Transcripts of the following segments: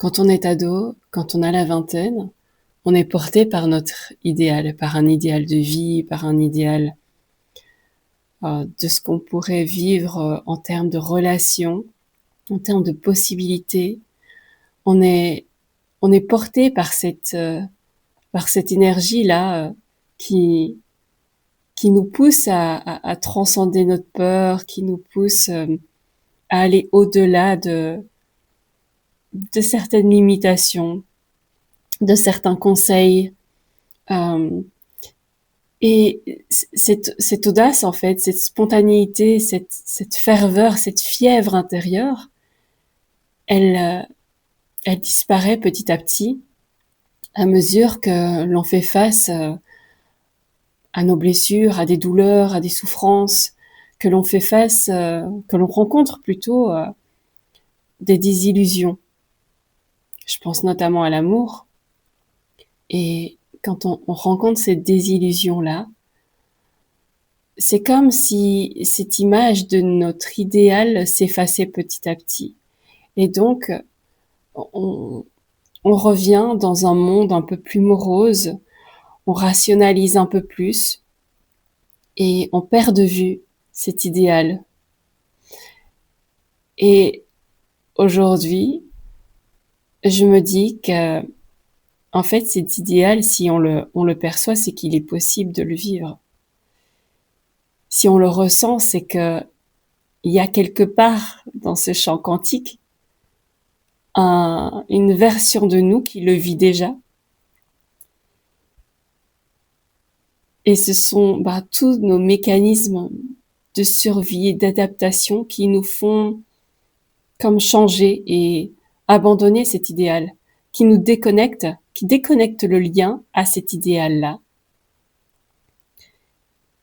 Quand on est ado, quand on a la vingtaine, on est porté par notre idéal, par un idéal de vie, par un idéal de ce qu'on pourrait vivre en termes de relations, en termes de possibilités. On est, on est porté par cette énergie-là qui, qui nous pousse à transcender notre peur, qui nous pousse à aller au-delà de certaines limitations, de certains conseils. Et cette audace, en fait, cette spontanéité, cette ferveur, cette fièvre intérieure, elle disparaît petit à petit à mesure que l'on fait face à nos blessures, à des douleurs, à des souffrances, que l'on fait face, que l'on rencontre plutôt des désillusions. Je pense notamment à l'amour. Et quand on rencontre cette désillusion-là, c'est comme si cette image de notre idéal s'effaçait petit à petit. Et donc, on revient dans un monde un peu plus morose, on rationalise un peu plus et on perd de vue cet idéal. Et aujourd'hui, je me dis que, en fait, cet idéal, si on le perçoit, c'est qu'il est possible de le vivre. Si on le ressent, c'est que il y a quelque part dans ce champ quantique une version de nous qui le vit déjà. Et ce sont tous nos mécanismes de survie et d'adaptation qui nous font comme changer et abandonner cet idéal, qui nous déconnectent, qui déconnectent le lien à cet idéal-là.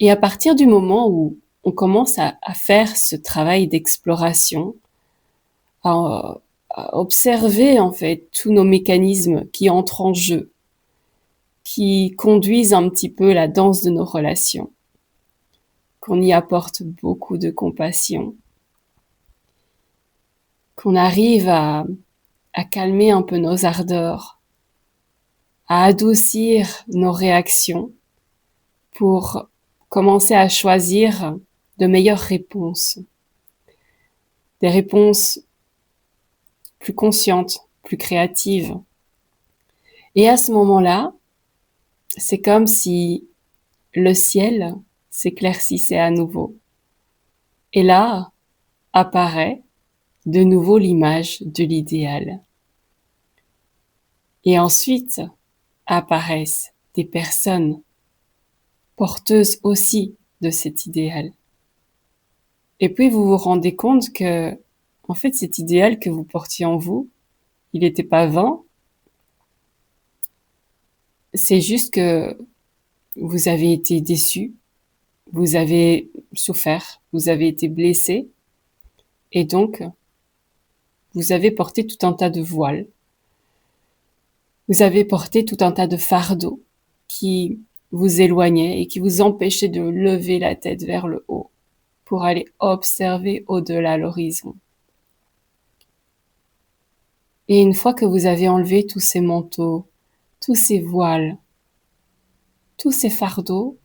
Et à partir du moment où on commence à faire ce travail d'exploration, à observer en fait tous nos mécanismes qui entrent en jeu, qui conduisent un petit peu la danse de nos relations, qu'on y apporte beaucoup de compassion, qu'on arrive à calmer un peu nos ardeurs, à adoucir nos réactions pour commencer à choisir de meilleures réponses. Des réponses plus conscientes, plus créatives. Et à ce moment-là, c'est comme si le ciel s'éclaircissait à nouveau. Et là, apparaît de nouveau l'image de l'idéal. Et ensuite apparaissent des personnes porteuses aussi de cet idéal. Et puis vous vous rendez compte que, en fait, cet idéal que vous portiez en vous, il n'était pas vain. C'est juste que vous avez été déçu, vous avez souffert, vous avez été blessé, et donc vous avez porté tout un tas de voiles. Vous avez porté tout un tas de fardeaux qui vous éloignaient et qui vous empêchaient de lever la tête vers le haut pour aller observer au-delà l'horizon. Et une fois que vous avez enlevé tous ces manteaux, tous ces voiles, tous ces fardeaux,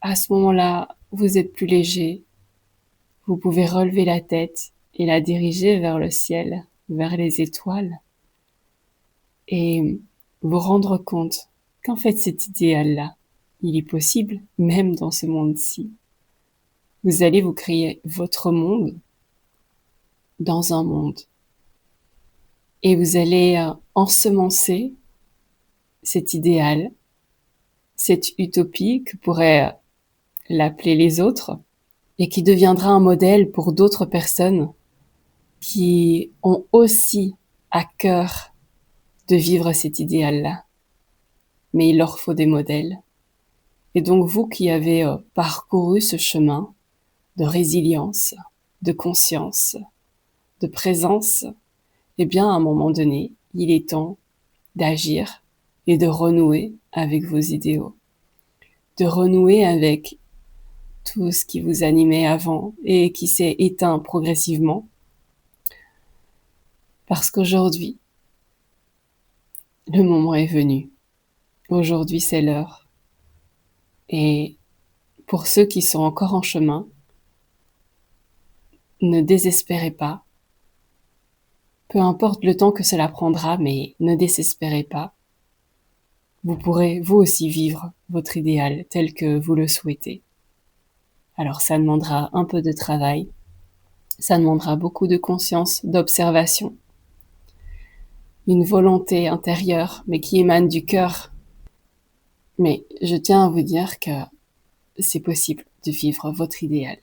à ce moment-là, vous êtes plus léger. Vous pouvez relever la tête et la diriger vers le ciel, vers les étoiles, et vous rendre compte qu'en fait cet idéal-là, il est possible même dans ce monde-ci. Vous allez vous créer votre monde dans un monde. Et vous allez ensemencer cet idéal, cette utopie que pourraient l'appeler les autres, et qui deviendra un modèle pour d'autres personnes qui ont aussi à cœur de vivre cet idéal-là. Mais il leur faut des modèles. Et donc vous qui avez parcouru ce chemin de résilience, de conscience, de présence, eh bien à un moment donné, il est temps d'agir et de renouer avec vos idéaux, de renouer avec tout ce qui vous animait avant et qui s'est éteint progressivement. Parce qu'aujourd'hui, Le moment est venu. Aujourd'hui, c'est l'heure. Et pour ceux qui sont encore en chemin, ne désespérez pas. Peu importe le temps que cela prendra, mais ne désespérez pas. Vous pourrez vous aussi vivre votre idéal tel que vous le souhaitez. Alors ça demandera un peu de travail, ça demandera beaucoup de conscience, d'observation, une volonté intérieure, mais qui émane du cœur. Mais je tiens à vous dire que c'est possible de vivre votre idéal.